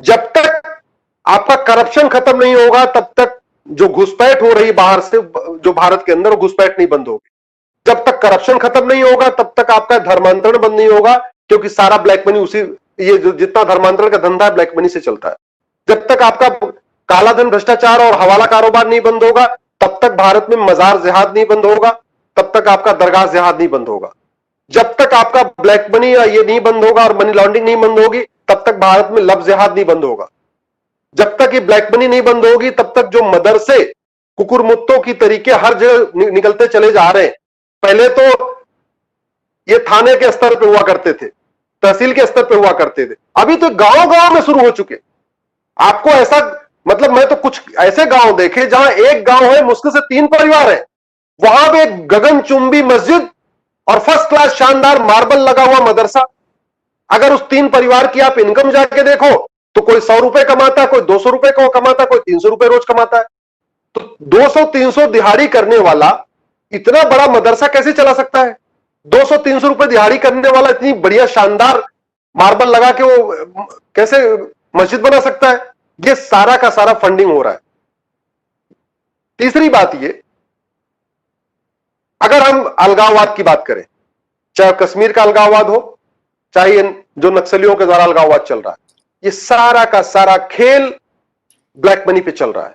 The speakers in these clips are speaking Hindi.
जब तक आपका करप्शन खत्म नहीं होगा तब तक जो घुसपैठ हो रही बाहर से जो भारत के अंदर, वो घुसपैठ नहीं बंद होगी। जब तक करप्शन खत्म नहीं होगा तब तक आपका धर्मांतरण बंद नहीं होगा, क्योंकि सारा ब्लैक मनी उसी, ये जो जितना धर्मांतरण का धंधा है ब्लैक मनी से चलता है। जब तक आपका काला धन, भ्रष्टाचार और हवाला कारोबार नहीं बंद होगा तब तक भारत में मजार जिहाद नहीं बंद होगा, तब तक आपका दरगाह जिहाद नहीं बंद होगा। जब तक आपका ब्लैक मनी या ये नहीं बंद होगा और मनी लॉन्ड्रिंग नहीं बंद होगी तब तक भारत में लव जिहाद नहीं बंद होगा। जब तक ये ब्लैक मनी नहीं बंद होगी तब तक जो मदरसे कुकुरमुत्तों की तरीके हर जगह निकलते चले जा रहे हैं। पहले तो ये थाने के स्तर पे हुआ करते थे, तहसील के स्तर पे हुआ करते थे, अभी तो गांव गांव में शुरू हो चुके। आपको ऐसा, मतलब मैं तो कुछ ऐसे गांव देखे जहां एक गांव है मुश्किल से 3 परिवार है, वहां पे एक गगनचुंबी मस्जिद और फर्स्ट क्लास शानदार मार्बल लगा हुआ मदरसा। अगर उस 3 परिवार की आप इनकम जाके देखो तो कोई 100 रुपए कमाता है, कोई 200 रुपए को कमाता है, कोई 300 रुपए रोज कमाता है। तो 200-300 दिहाड़ी करने वाला इतना बड़ा मदरसा कैसे चला सकता है? 200-300 रुपए दिहाड़ी करने वाला इतनी बढ़िया शानदार मार्बल लगा के वो कैसे मस्जिद बना सकता है? ये सारा का सारा फंडिंग हो रहा है। तीसरी बात ये, अगर हम अलगाववाद की बात करें, चाहे कश्मीर का अलगाववाद हो, चाहे जो नक्सलियों के द्वारा अलगाववाद चल रहा है, ये सारा का सारा खेल ब्लैक मनी पे चल रहा है।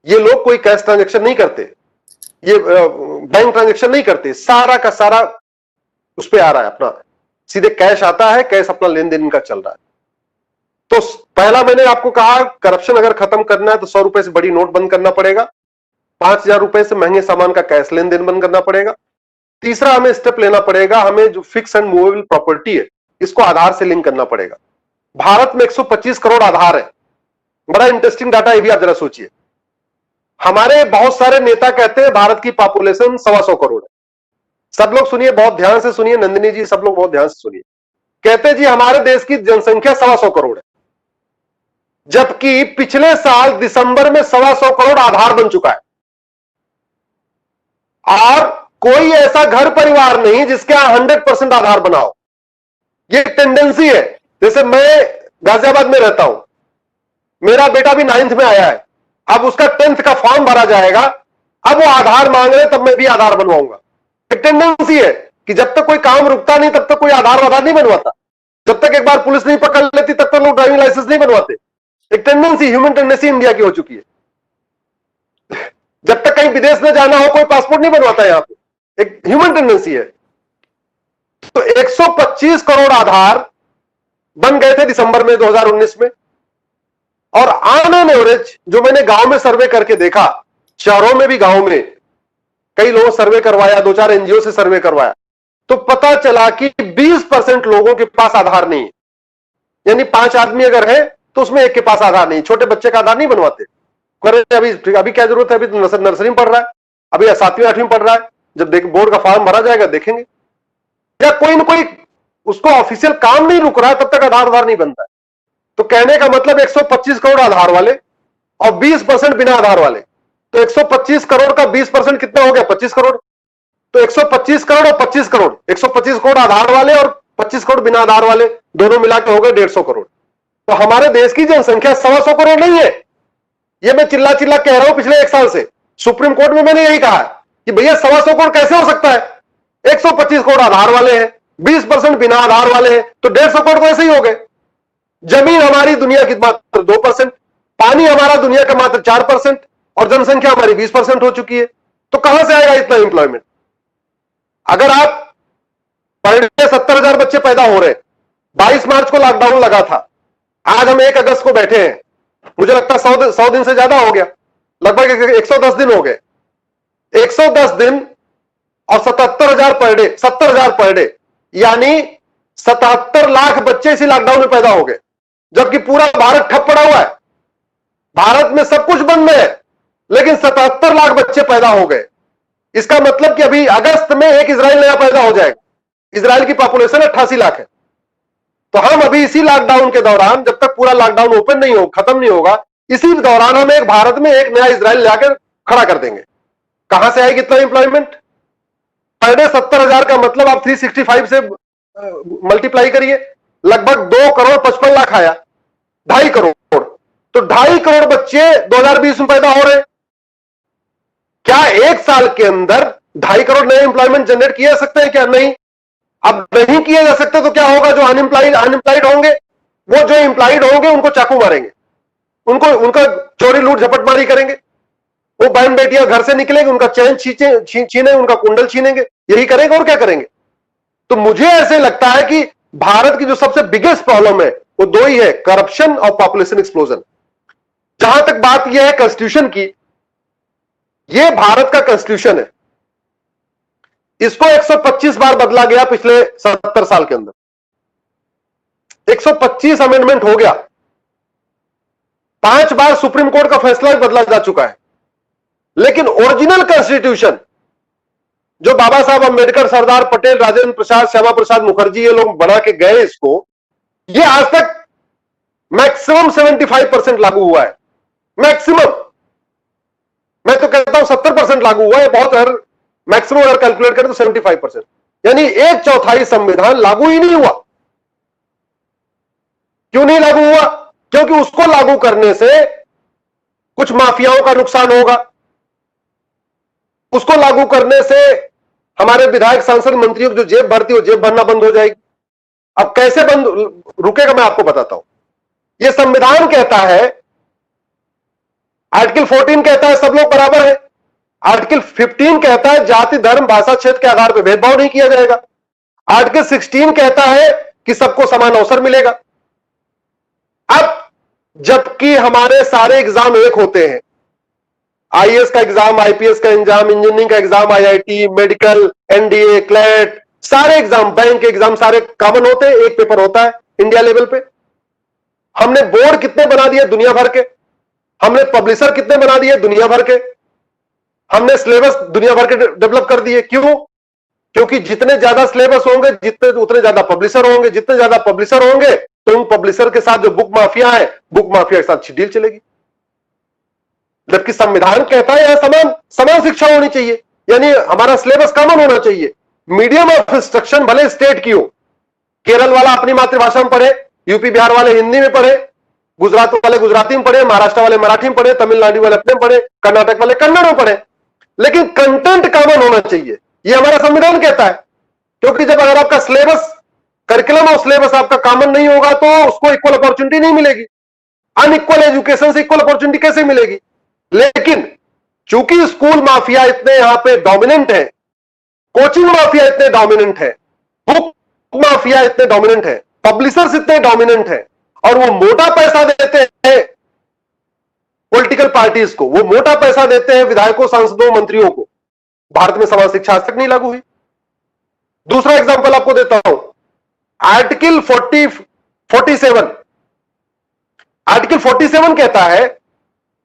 ये लोग कोई कैश ट्रांजैक्शन नहीं करते, ये बैंक ट्रांजैक्शन नहीं करते, सारा का सारा उस पे आ रहा है, अपना सीधे कैश आता है, कैश अपना लेन देन का चल रहा है। तो पहला मैंने आपको कहा, करप्शन अगर खत्म करना है तो 100 रुपए से बड़ी नोट बंद करना पड़ेगा, 5000 रुपए से महंगे सामान का कैश लेन देन बंद करना पड़ेगा। तीसरा हमें स्टेप लेना पड़ेगा, हमें जो फिक्स एंड मूवेबल प्रॉपर्टी है इसको आधार से लिंक करना पड़ेगा। भारत में 125 करोड़ आधार है। बड़ा इंटरेस्टिंग डाटा, ये भी आप जरा सोचिए। हमारे बहुत सारे नेता कहते हैं भारत की पॉपुलेशन 125 करोड़ है। सब लोग सुनिए, बहुत ध्यान से सुनिए, नंदिनी जी सब लोग बहुत ध्यान से सुनिए। कहते जी हमारे देश की जनसंख्या 125 करोड़ है, जबकि पिछले साल दिसंबर में 125 करोड़ आधार बन चुका है। और कोई ऐसा घर परिवार नहीं जिसके यहां 100% आधार बनाओ। ये टेंडेंसी है। जैसे मैं गाजियाबाद में रहता हूं, मेरा बेटा भी 9th में आया है, अब उसका 10th का फॉर्म भरा जाएगा, अब वो आधार मांग रहे, तब मैं भी आधार बनवाऊंगा। एक टेंडेंसी है कि जब तक कोई काम रुकता नहीं तब तक कोई आधार नहीं बनवाता। जब तक एक बार पुलिस नहीं पकड़ लेती तब तक लोग ड्राइविंग लाइसेंस नहीं बनवाते। एक टेंडेंसी, ह्यूमन टेंडेंसी इंडिया की हो चुकी है। जब तक कहीं विदेश में जाना हो कोई पासपोर्ट नहीं बनवाता, यहां पे एक ह्यूमन टेंडेंसी है। तो 125 करोड़ आधार बन गए थे दिसंबर में 2019 में। और ऑन एन एवरेज जो मैंने गांव में सर्वे करके देखा, शहरों में भी गांव में कई लोगों सर्वे करवाया, 2-4 एनजीओ से सर्वे करवाया, तो पता चला कि 20% लोगों के पास आधार नहीं है। यानी 5 आदमी अगर है तो उसमें एक के पास आधार नहीं। छोटे बच्चे का आधार नहीं बनवाते। अभी क्या जरूरत है, अभी तो नर्सरी में पढ़ रहा है, अभी 7वीं 8वीं में पढ़ रहा है। जब बोर्ड का फॉर्म भरा जाएगा देखेंगे। या कोई ना कोई उसको ऑफिशियल काम नहीं रुक रहा है, तब तक आधार नहीं बनता है। तो कहने का मतलब 125 करोड़ आधार वाले और 20% बिना आधार वाले। तो 125 करोड़ का 20% कितना हो गया? 25 करोड़। तो 125 करोड़ और 25 करोड़, 125 करोड़ आधार वाले और 25 करोड़ बिना आधार वाले, दोनों मिलाकर हो गए 150 करोड़। तो हमारे देश की जनसंख्या 125 करोड़ नहीं है। ये मैं चिल्ला चिल्ला कह रहा हूं पिछले 1 साल से। सुप्रीम कोर्ट में मैंने यही कहा कि भैया 125 करोड़ कैसे हो सकता है? 125 करोड़ आधार वाले हैं, 20% बिना आधार वाले हैं, तो 150 करोड़ तो ऐसे ही हो गए। जमीन हमारी दुनिया की मात्र 2%, पानी हमारा दुनिया का मात्र 4% और जनसंख्या हमारी 20% हो चुकी है। तो कहां से आएगा इतना एम्प्लॉयमेंट? अगर आप पर डे 70,000 बच्चे पैदा हो रहे, 22 मार्च को लॉकडाउन लगा था, आज हम 1 अगस्त को बैठे हैं, मुझे लगता है 100 दिन से ज्यादा हो गया, लगभग 110 दिन हो गए। 110 दिन और 77,000 पर डे, 70,000 पर डे, यानी 77 लाख बच्चे इसी लॉकडाउन में पैदा हो गए, जबकि पूरा भारत ठप पड़ा हुआ है। भारत में सब कुछ बंद है, लेकिन 77 लाख बच्चे पैदा हो गए। इसका मतलब कि अभी अगस्त में एक इजराइल नया पैदा हो जाएगा। इजराइल की पॉपुलेशन 88 लाख है। तो हम अभी इसी लॉकडाउन के दौरान, जब तक पूरा लॉकडाउन ओपन नहीं हो, खत्म नहीं होगा, इसी दौरान हम एक भारत में एक नया इजराइल लाकर खड़ा कर देंगे। कहां से आएगी इतना एम्प्लॉयमेंट? पर डे 70,000 का मतलब आप 365 से मल्टीप्लाई करिए, लगभग 2 करोड़ 55 लाख आया। 2.5 करोड़। तो 2.5 करोड़ बच्चे 2020 में पैदा हो रहे हैं। क्या एक साल के अंदर 2.5 करोड़ नए एम्प्लॉयमेंट जनरेट किए जा सकते हैं? क्या नहीं। अब नहीं किए जा सकते तो क्या होगा? जो अनएम्प्लॉयड होंगे, वो जो एम्प्लॉयड होंगे उनको चाकू मारेंगे, उनको उनका चोरी लूट झपटमारी करेंगे। वो बहन बेटियां घर से निकलेंगे, उनका चैन छीने, उनका कुंडल छीनेंगे। यही करेंगे और क्या करेंगे? तो मुझे ऐसे लगता है कि भारत की जो सबसे बिगेस्ट प्रॉब्लम है वो दो ही है, करप्शन और पॉपुलेशन एक्सप्लोजन। जहां तक बात यह है कॉन्स्टिट्यूशन की, यह भारत का कॉन्स्टिट्यूशन है, इसको 125 बार बदला गया पिछले 70 साल के अंदर। 125 अमेंडमेंट हो गया। 5 बार सुप्रीम कोर्ट का फैसला भी बदला जा चुका है। लेकिन ओरिजिनल कॉन्स्टिट्यूशन जो बाबा साहब अंबेडकर, सरदार पटेल, राजेंद्र प्रसाद, श्यामा प्रसाद मुखर्जी, ये लोग बना के गए इसको, ये आज तक मैक्सिमम 75% लागू हुआ है। मैक्सिमम, मैं तो कहता हूं 70% लागू हुआ है। बहुत मैक्सिमम अगर कैलकुलेट करें तो 75%, यानी 1/4 संविधान लागू ही नहीं हुआ। क्यों नहीं लागू हुआ? क्योंकि उसको लागू करने से कुछ माफियाओं का नुकसान होगा, उसको लागू करने से हमारे विधायक, सांसद, मंत्रियों की जो जेब भरती है वो जेब भरना बंद हो जाएगी। अब कैसे बंद रुकेगा मैं आपको बताता हूं। यह संविधान कहता है, आर्टिकल 14 कहता है सब लोग बराबर है। आर्टिकल 15 कहता है जाति, धर्म, भाषा, क्षेत्र के आधार पर भेदभाव नहीं किया जाएगा। आर्टिकल 16 कहता है कि सबको समान अवसर मिलेगा। अब जबकि हमारे सारे एग्जाम एक होते हैं, आईएएस का एग्जाम, आईपीएस का एग्जाम, इंजीनियरिंग का exam, IIT, medical, NDA, CLAT, सारे एग्जाम, बैंक के एग्जाम सारे कॉमन होते हैं, एक पेपर होता है इंडिया लेवल पे। हमने बोर्ड कितने बना दिए? दुनिया भर के। हमने पब्लिशर कितने बना दिए? दुनिया भर के। हमने सिलेबस दुनिया भर के डेवलप कर दिए। क्यों? क्योंकि जितने ज्यादा सिलेबस होंगे उतने ज्यादा पब्लिशर होंगे, जितने ज्यादा पब्लिशर होंगे तो उन पब्लिशर के साथ जो बुक माफिया है, बुक माफिया के साथ डील चलेगी। जबकि संविधान कहता है यहां समान शिक्षा होनी चाहिए, यानी हमारा सिलेबस कॉमन होना चाहिए। मीडियम ऑफ इंस्ट्रक्शन भले स्टेट की हो, केरल वाला अपनी मातृभाषा में पढ़े, यूपी बिहार वाले हिंदी में पढ़े, गुजरात वाले गुजराती में पढ़े, महाराष्ट्र वाले मराठी में पढ़े, तमिलनाडु वाले अपने में पढ़े, कर्नाटक वाले कन्नड़ में पढ़े, लेकिन कंटेंट कॉमन होना चाहिए। यह हमारा संविधान कहता है। क्योंकि जब अगर आपका सिलेबस, करिकुलम और सिलेबस आपका कॉमन नहीं होगा तो उसको इक्वल अपॉर्चुनिटी नहीं मिलेगी। अनइक्वल एजुकेशन से इक्वल अपॉर्चुनिटी कैसे मिलेगी? लेकिन चूंकि स्कूल माफिया इतने यहां पे डोमिनेंट है, कोचिंग माफिया इतने डोमिनेंट है, बुक माफिया इतने डोमिनेंट है, पब्लिशर्स इतने डोमिनेंट है, और वो मोटा पैसा देते हैं पॉलिटिकल पार्टीज को, वो मोटा पैसा देते हैं विधायकों, सांसदों, मंत्रियों को। भारत में समान शिक्षा आज तक नहीं लागू हुई। दूसरा एग्जांपल आपको देता हूं, आर्टिकल 47। आर्टिकल 47 कहता है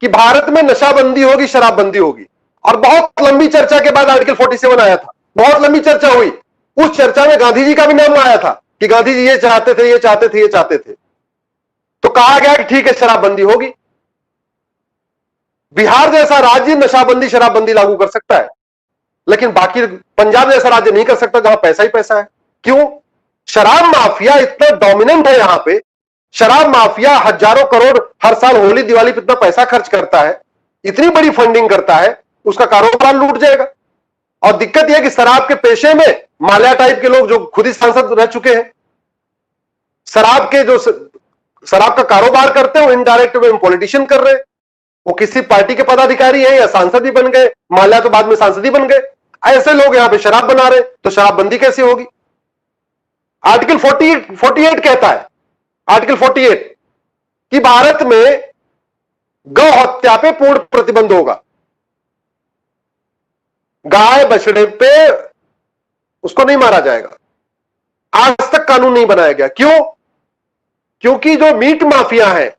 कि भारत में नशाबंदी होगी, शराबबंदी होगी। और बहुत लंबी चर्चा के बाद आर्टिकल 47 आया था। बहुत लंबी चर्चा हुई। उस चर्चा में गांधी जी का भी नाम आया था कि गांधी जी ये चाहते थे, ये चाहते थे, ये चाहते थे। तो कहा गया कि ठीक है, शराबबंदी होगी। बिहार जैसा राज्य नशाबंदी, शराबबंदी लागू कर सकता है, लेकिन बाकी पंजाब जैसा राज्य नहीं कर सकता जहां पैसा ही पैसा है। क्यों? शराब माफिया इतना डोमिनेंट है यहां पे। शराब माफिया हजारों करोड़ हर साल होली दिवाली पे इतना पैसा खर्च करता है, इतनी बड़ी फंडिंग करता है, उसका कारोबार लूट जाएगा। और दिक्कत यह कि शराब के पेशे में माल्या टाइप के लोग जो खुद ही सांसद रह चुके हैं, शराब के जो शराब का कारोबार करते हैं वो इनडायरेक्ट वे में पॉलिटिशियन कर रहे हैं। वो किसी पार्टी के पदाधिकारी हैं या सांसद ही बन गए, माल्या तो बाद में सांसद ही बन गए। ऐसे लोग यहां पे शराब बना रहे, तो शराबबंदी कैसे होगी? आर्टिकल 48 कहता है, आर्टिकल 48 कि भारत में गौ हत्या पे पूर्ण प्रतिबंध होगा। गाय बछड़े पे उसको नहीं मारा जाएगा। आज तक कानून नहीं बनाया गया। क्यों? क्योंकि जो मीट माफिया है,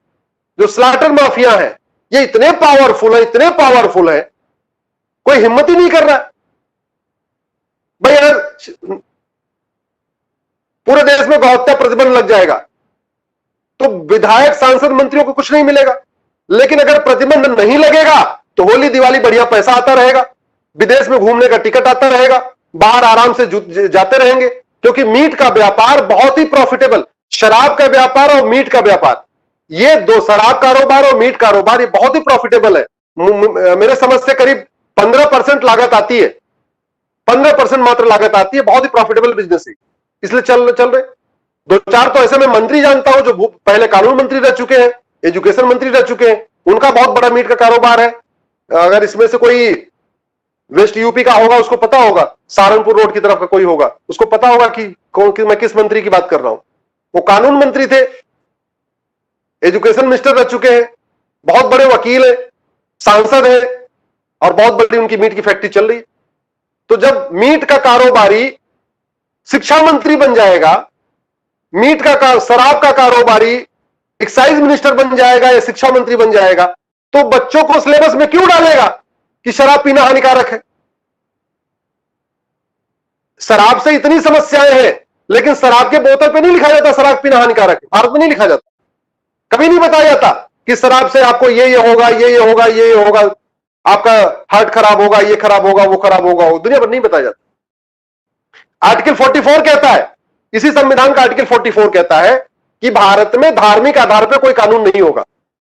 जो स्लॉटर माफिया है, ये इतने पावरफुल है, इतने पावरफुल है, कोई हिम्मत ही नहीं कर रहा। भाई यार, पूरे देश में गौ हत्या प्रतिबंध लग जाएगा तो विधायक, सांसद, मंत्रियों को कुछ नहीं मिलेगा। लेकिन अगर प्रतिबंध नहीं लगेगा तो होली दिवाली बढ़िया पैसा आता रहेगा, विदेश में घूमने का टिकट आता रहेगा, बाहर आराम से जाते रहेंगे। क्योंकि मीट का व्यापार बहुत ही प्रॉफिटेबल, शराब का व्यापार और मीट का व्यापार, ये दो शराब कारोबार और मीट कारोबार ये बहुत ही प्रॉफिटेबल है। मेरे समझ से करीब 15% लागत आती है, 15% मात्र लागत आती है, बहुत ही प्रॉफिटेबल बिजनेस है, इसलिए चल रहे। दो चार तो ऐसे मैं मंत्री जानता हूं जो पहले कानून मंत्री रह चुके हैं, एजुकेशन मंत्री रह चुके हैं, उनका बहुत बड़ा मीट का कारोबार है। अगर इसमें से कोई वेस्ट यूपी का होगा उसको पता होगा, सहारनपुर रोड की तरफ का कोई होगा उसको पता होगा कि मैं किस मंत्री की बात कर रहा हूं। वो कानून मंत्री थे, एजुकेशन मिनिस्टर रह चुके हैं, बहुत बड़े वकील है, सांसद है, और बहुत बड़ी उनकी मीट की फैक्ट्री चल रही है। तो जब मीट का कारोबारी शिक्षा मंत्री बन जाएगा, मीट का शराब का कारोबारी एक्साइज मिनिस्टर बन जाएगा या शिक्षा मंत्री बन जाएगा, तो बच्चों को सिलेबस में क्यों डालेगा कि शराब पीना हानिकारक है? शराब से इतनी समस्याएं हैं, लेकिन शराब के बोतल पे नहीं लिखा जाता शराब पीना हानिकारक है। भारत में नहीं लिखा जाता, कभी नहीं बताया जाता कि शराब से आपको ये होगा, ये होगा, ये होगा, आपका हार्ट खराब होगा, ये खराब होगा, वो खराब होगा, वो दुनिया भर नहीं बताया जाता। आर्टिकल 44 कहता है, इसी संविधान का आर्टिकल 44 कहता है कि भारत में धार्मिक आधार पर कोई कानून नहीं होगा।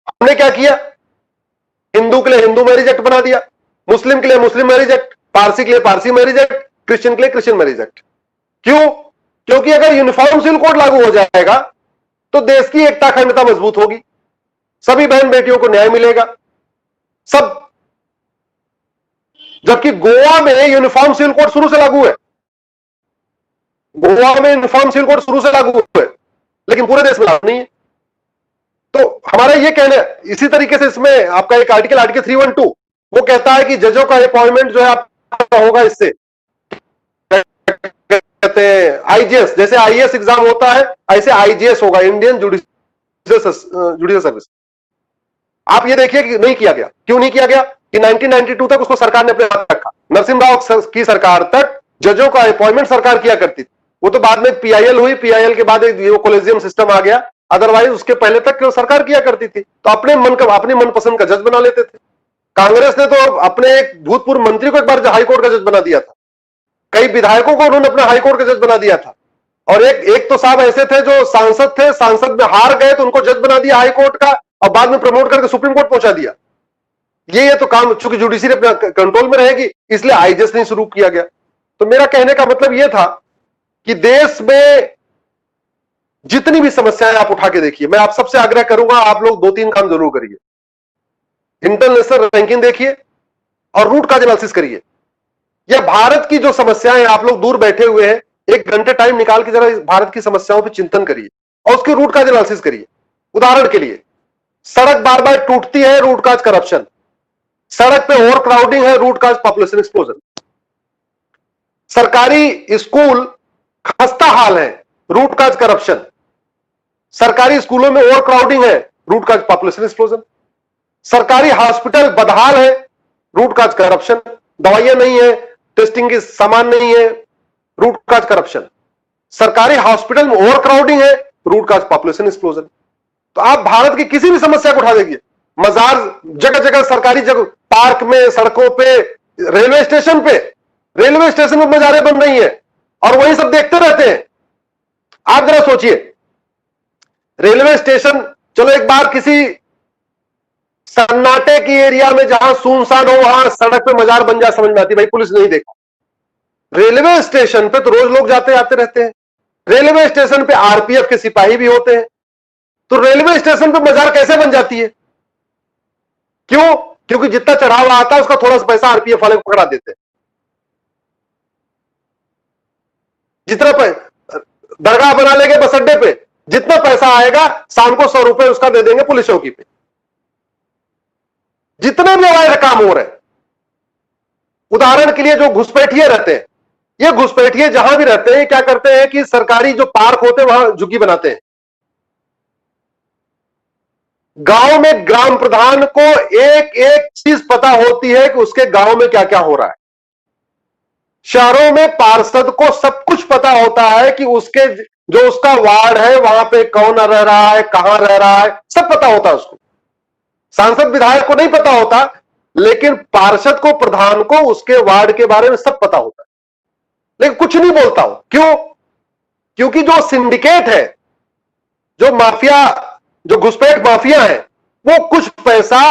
हमने क्या किया? हिंदू के लिए हिंदू मैरिज एक्ट बना दिया, मुस्लिम के लिए मुस्लिम मैरिज एक्ट, पारसी के लिए पारसी मैरिज एक्ट, क्रिश्चियन के लिए क्रिश्चियन मैरिज एक्ट। क्यों? क्योंकि अगर यूनिफॉर्म सिविल कोड लागू हो जाएगा तो देश की एकता अखंडता मजबूत होगी, सभी बहन बेटियों को न्याय मिलेगा सब। जबकि गोवा में यूनिफॉर्म सिविल कोड शुरू से लागू है, गोवा में यूनिफॉर्म सिविल कोड शुरू से लागू है, लेकिन पूरे देश में लागू नहीं है। तो हमारा ये कहना है, इसी तरीके से इसमें आपका एक आर्टिकल 312 वो कहता है कि जजों का अपॉइंटमेंट जो है आपका होगा इससे कहते हैं आईजीएस, जैसे आईएएस एग्जाम होता है ऐसे आईजीएस होगा, इंडियन जुडिशियल सर्विस। आप ये देखिए कि नहीं किया गया। क्यों नहीं किया गया? कि 1992 तक उसको सरकार ने अपने हाथ रखा। नरसिम्हा की सरकार तक जजों का अपॉइंटमेंट सरकार किया करती थी, वो तो बाद में पीआईएल हुई, पीआईएल के बाद एक कोलेजियम सिस्टम आ गया, अदरवाइज उसके पहले तक सरकार किया करती थी। तो अपने मनपसंद का जज बना लेते थे। कांग्रेस ने तो अपने एक भूतपूर्व मंत्री को एक बार हाईकोर्ट का जज बना दिया था, कई विधायकों को उन्होंने अपना हाईकोर्ट का जज बना दिया था, और एक तो साहब ऐसे थे जो सांसद थे, सांसद में हार गए तो उनको जज बना दिया हाईकोर्ट का, और बाद में प्रमोट करके सुप्रीम कोर्ट पहुंचा दिया। ये तो काम चूंकि जुडिशरी अपना कंट्रोल में रहेगी इसलिए आईजेएस नहीं शुरू किया गया। तो मेरा कहने का मतलब यह था कि देश में जितनी भी समस्याएं आप उठा के देखिए, मैं आप सबसे आग्रह करूंगा आप लोग 2-3 काम जरूर करिए। इंटरनेशनल रैंकिंग देखिए और रूट काज एनालिसिस करिए। यह भारत की जो समस्याएं, आप लोग दूर बैठे हुए हैं, 1 घंटे टाइम निकाल के जरा भारत की समस्याओं पर चिंतन करिए और उसके रूट काज एनालिसिस करिए। उदाहरण के लिए, सड़क बार बार टूटती है, रूट काज करप्शन। सड़क पे ओवर क्राउडिंग है, रूट काज पॉपुलेशन एक्सप्लोजन। सरकारी स्कूल खस्ता हाल है, रूट काज करप्शन। सरकारी स्कूलों में ओवर क्राउडिंग है, रूट काज पॉपुलेशन एक्सप्लोजन। सरकारी हॉस्पिटल बदहाल है, रूट काज करप्शन। दवाइयां नहीं है, टेस्टिंग के सामान नहीं है, रूट काज करप्शन। सरकारी हॉस्पिटल में ओवर क्राउडिंग है, रूट काज पॉपुलेशन एक्सप्लोजन। तो आप भारत की किसी भी समस्या को उठा देखिए, मजार जगह जगह सरकारी जगह, पार्क में, सड़कों पे, रेलवे स्टेशन में मजारें बन रही हैं और वही सब देखते रहते हैं। आप जरा सोचिए, रेलवे स्टेशन, चलो एक बार किसी सन्नाटे की एरिया में जहां सुनसान हो वहां सड़क पे मजार बन जाए, समझ में आती, भाई पुलिस नहीं देखा। रेलवे स्टेशन पे तो रोज लोग जाते आते रहते हैं, रेलवे स्टेशन पे आरपीएफ के सिपाही भी होते हैं, तो रेलवे स्टेशन पे मजार कैसे बन जाती है? क्यों? क्योंकि जितना चढ़ावा आता है उसका थोड़ा सा पैसा आरपीएफ वाले को पकड़ा देते हैं। जितना दरगाह बना लेंगे बस अड्डे पे, जितना पैसा आएगा शाम को 100 रुपए उसका दे देंगे पुलिस चौकी पे। जितने भी अवैध काम हो रहे हैं, उदाहरण के लिए जो घुसपैठिए रहते हैं, ये घुसपैठिए जहां भी रहते हैं क्या करते हैं कि सरकारी जो पार्क होते हैं वहां झुग्गी बनाते हैं। गांव में ग्राम प्रधान को एक एक चीज पता होती है कि उसके गांव में क्या क्या हो रहा है। शहरों में पार्षद को सब कुछ पता होता है कि उसके जो उसका वार्ड है वहां पे कौन रह रहा है, कहां रह रहा है, सब पता होता है उसको। सांसद विधायक को नहीं पता होता, लेकिन पार्षद को, प्रधान को उसके वार्ड के बारे में सब पता होता है, लेकिन कुछ नहीं बोलता हो। क्यों? क्योंकि जो सिंडिकेट है, जो माफिया जो घुसपैठ माफिया है वो कुछ पैसा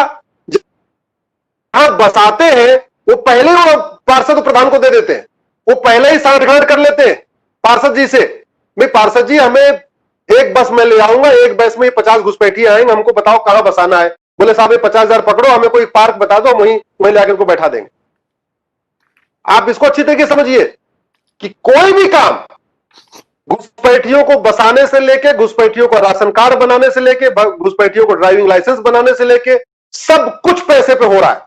जहां बसाते हैं वो पहले वो पार्षद प्रधान को दे देते हैं, वो पहले ही सांठगांठ कर लेते हैं पार्षद जी से, भाई पार्षद जी हमें एक बस में ले आऊंगा, एक बस में 50 घुसपैठी आएंगे, हमको बताओ कहां बसाना है। बोले साहब ये 50,000 पकड़ो, हमें कोई पार्क बता दो, वहीं लाकर उनको बैठा देंगे। आप इसको अच्छी तरीके समझिए कि कोई भी काम घुसपैठियों को बसाने से लेके, घुसपैठियों को राशन कार्ड बनाने से लेके, घुसपैठियों को ड्राइविंग लाइसेंस बनाने से लेके सब कुछ पैसे पे हो रहा है।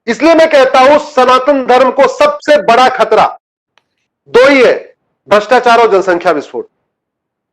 इसलिए मैं कहता हूं सनातन धर्म को सबसे बड़ा खतरा दो ही है, भ्रष्टाचार और जनसंख्या विस्फोट।